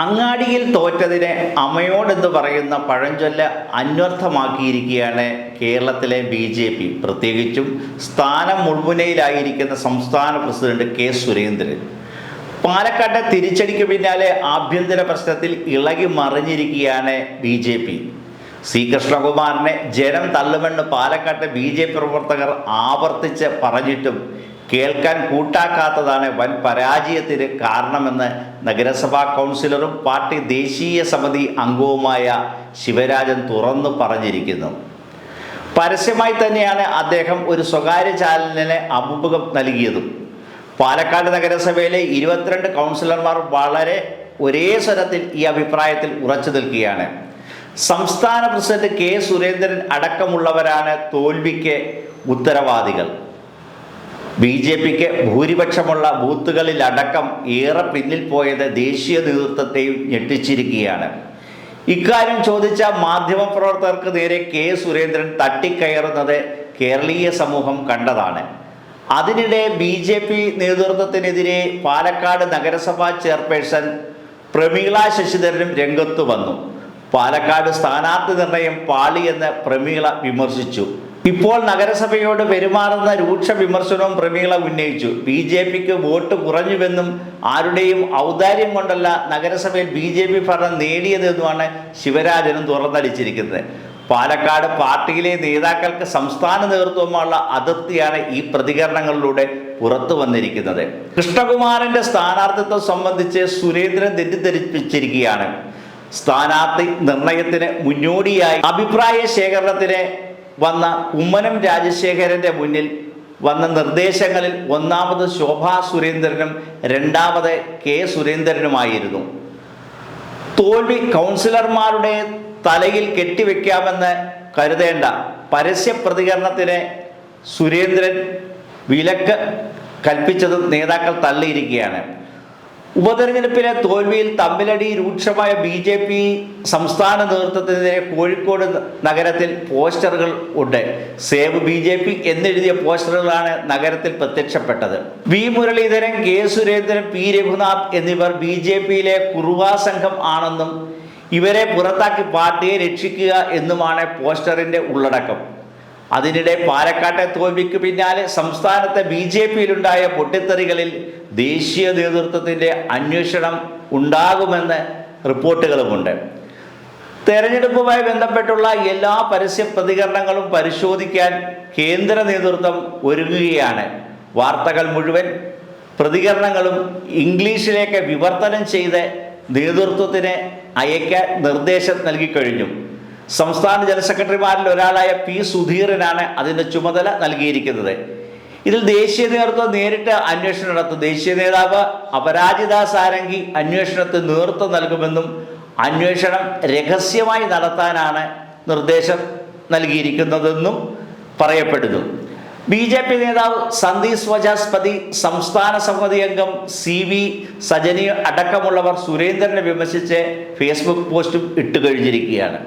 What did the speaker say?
അങ്ങാടിയിൽ തോറ്റതിനെ അമ്മയോടെന്ന് പറയുന്ന പഴഞ്ചൊല്ല് അന്വർത്ഥമാക്കിയിരിക്കുകയാണ് കേരളത്തിലെ BJP, പ്രത്യേകിച്ചും സ്ഥാനം മുൾമുനയിലായിരിക്കുന്ന സംസ്ഥാന പ്രസിഡന്റ് കെ സുരേന്ദ്രൻ. പാലക്കാട്ടെ തിരിച്ചടിക്ക് പിന്നാലെ ആഭ്യന്തര പ്രശ്നത്തിൽ ഇളകി മറിഞ്ഞിരിക്കുകയാണ് BJP. സി കൃഷ്ണകുമാറിനെ ജനം തള്ളുമെന്ന് പാലക്കാട്ടെ BJP പ്രവർത്തകർ ആവർത്തിച്ച് പറഞ്ഞിട്ടും കേൾക്കാൻ കൂട്ടാക്കാത്തതാണ് വൻ പരാജയത്തിന് കാരണമെന്ന് നഗരസഭാ കൗൺസിലറും പാർട്ടി ദേശീയ സമിതി അംഗവുമായ ശിവരാജൻ തുറന്നു പറഞ്ഞിരിക്കുന്നു. പരസ്യമായി തന്നെയാണ് അദ്ദേഹം ഒരു സ്വകാര്യ ചാനലിന് അഭിമുഖം നൽകിയതും. പാലക്കാട് നഗരസഭയിലെ 22 കൗൺസിലർമാർ വളരെ ഒരേ സ്വരത്തിൽ ഈ അഭിപ്രായത്തിൽ ഉറച്ചു നിൽക്കുകയാണ്. സംസ്ഥാന പ്രസിഡന്റ് കെ സുരേന്ദ്രൻ അടക്കമുള്ളവരാണ് തോൽവിക്ക് ഉത്തരവാദികൾ. BJPക്ക് ഭൂരിപക്ഷമുള്ള ബൂത്തുകളിലടക്കം ഏറെ പിന്നിൽ പോയത് ദേശീയ നേതൃത്വത്തെയും ഞെട്ടിച്ചിരിക്കുകയാണ്. ഇക്കാര്യം ചോദിച്ച മാധ്യമപ്രവർത്തകർക്ക് നേരെ കെ സുരേന്ദ്രൻ തട്ടിക്കയറുന്നത് കേരളീയ സമൂഹം കണ്ടതാണ്. അതിനിടെ BJP നേതൃത്വത്തിനെതിരെ പാലക്കാട് നഗരസഭാ ചെയർപേഴ്സൺ പ്രമീള ശശിധരനും രംഗത്തു വന്നു. പാലക്കാട് സ്ഥാനാർത്ഥി നിർണയം പാളിയെന്ന് പ്രമീള വിമർശിച്ചു. ഇപ്പോൾ നഗരസഭയോട് പെരുമാറുന്ന രൂക്ഷ വിമർശനവും പ്രമീള ഉന്നയിച്ചു. BJPക്ക് വോട്ട് കുറഞ്ഞുവെന്നും ആരുടെയും ഔദാര്യം കൊണ്ടല്ല നഗരസഭയിൽ BJP ഭരണം നേടിയതെന്നുമാണ് ശിവരാജനും തുറന്നടിച്ചിരിക്കുന്നത്. പാലക്കാട് പാർട്ടിയിലെ നേതാക്കൾക്ക് സംസ്ഥാന നേതൃത്വമുള്ള അതിർത്തിയാണ് ഈ പ്രതികരണങ്ങളിലൂടെ പുറത്തു വന്നിരിക്കുന്നത്. കൃഷ്ണകുമാറിന്റെ സ്ഥാനാർത്ഥിത്വം സംബന്ധിച്ച് സുരേന്ദ്രൻ തെറ്റിദ്ധരിപ്പിച്ചിരിക്കുകയാണ്. സ്ഥാനാർത്ഥി നിർണയത്തിന് മുന്നോടിയായി അഭിപ്രായ ശേഖരണത്തിന് വന്ന കുമ്മനം രാജശേഖരന്റെ മുന്നിൽ വന്ന നിർദ്ദേശങ്ങളിൽ ഒന്നാമത് ശോഭാ സുരേന്ദ്രനും രണ്ടാമത് കെ സുരേന്ദ്രനുമായിരുന്നു. തോൽവി കൗൺസിലർമാരുടെ തലയിൽ കെട്ടിവെക്കാമെന്ന് കരുതേണ്ട. പരസ്യ പ്രതികരണത്തിന് സുരേന്ദ്രൻ വിലക്ക് കൽപ്പിച്ചതും നേതാക്കൾ തള്ളിയിരിക്കുകയാണ്. ഉപതെരഞ്ഞെടുപ്പിലെ തോൽവിയിൽ തമ്മിലടി രൂക്ഷമായ BJP സംസ്ഥാന നേതൃത്വത്തിനെതിരെ കോഴിക്കോട് നഗരത്തിൽ പോസ്റ്ററുകൾ ഉണ്ട്. സേവ് BJP എന്നെഴുതിയ പോസ്റ്ററുകളാണ് നഗരത്തിൽ പ്രത്യക്ഷപ്പെട്ടത്. V Muraleedharan, K Surendran, P Raghunath എന്നിവർ BJPയിലെ കുറുവാ സംഘം ആണെന്നും ഇവരെ പുറത്താക്കി പാർട്ടിയെ രക്ഷിക്കുക എന്നുമാണ് പോസ്റ്ററിന്റെ ഉള്ളടക്കം. അതിനിടെ പാലക്കാട്ടെ തോൽവിക്ക് പിന്നാലെ സംസ്ഥാനത്തെ BJPയിലുണ്ടായ പൊട്ടിത്തെറികളിൽ ദേശീയ നേതൃത്വത്തിൻ്റെ അന്വേഷണം ഉണ്ടാകുമെന്ന് റിപ്പോർട്ടുകളുമുണ്ട്. തെരഞ്ഞെടുപ്പുമായി ബന്ധപ്പെട്ടുള്ള എല്ലാ പരസ്യ പ്രതികരണങ്ങളും പരിശോധിക്കാൻ കേന്ദ്ര നേതൃത്വം ഒരുങ്ങുകയാണ്. വാർത്തകൾ മുഴുവൻ പ്രതികരണങ്ങളും ഇംഗ്ലീഷിലേക്ക് വിവർത്തനം ചെയ്ത് നേതൃത്വത്തിന് അയക്കാൻ നിർദ്ദേശം നൽകിക്കഴിഞ്ഞു. സംസ്ഥാന ജനറൽ സെക്രട്ടറിമാരിൽ ഒരാളായ പി സുധീരനാണ് അതിൻ്റെ ചുമതല നൽകിയിരിക്കുന്നത്. ഇതിൽ ദേശീയ നേതൃത്വം നേരിട്ട് അന്വേഷണം നടത്തും. ദേശീയ നേതാവ് അപരാജിത സാരംഗി അന്വേഷണത്തിന് നേതൃത്വം നൽകുമെന്നും അന്വേഷണം രഹസ്യമായി നടത്താനാണ് നിർദ്ദേശം നൽകിയിരിക്കുന്നതെന്നും പറയപ്പെടുന്നു. BJP നേതാവ് സന്ദീപ് സ്വജാസ്പതി, സംസ്ഥാന സമിതി അംഗം CV സജനി അടക്കമുള്ളവർ സുരേന്ദ്രനെ വിമർശിച്ച് ഫേസ്ബുക്ക് പോസ്റ്റും ഇട്ടുകഴിഞ്ഞിരിക്കുകയാണ്.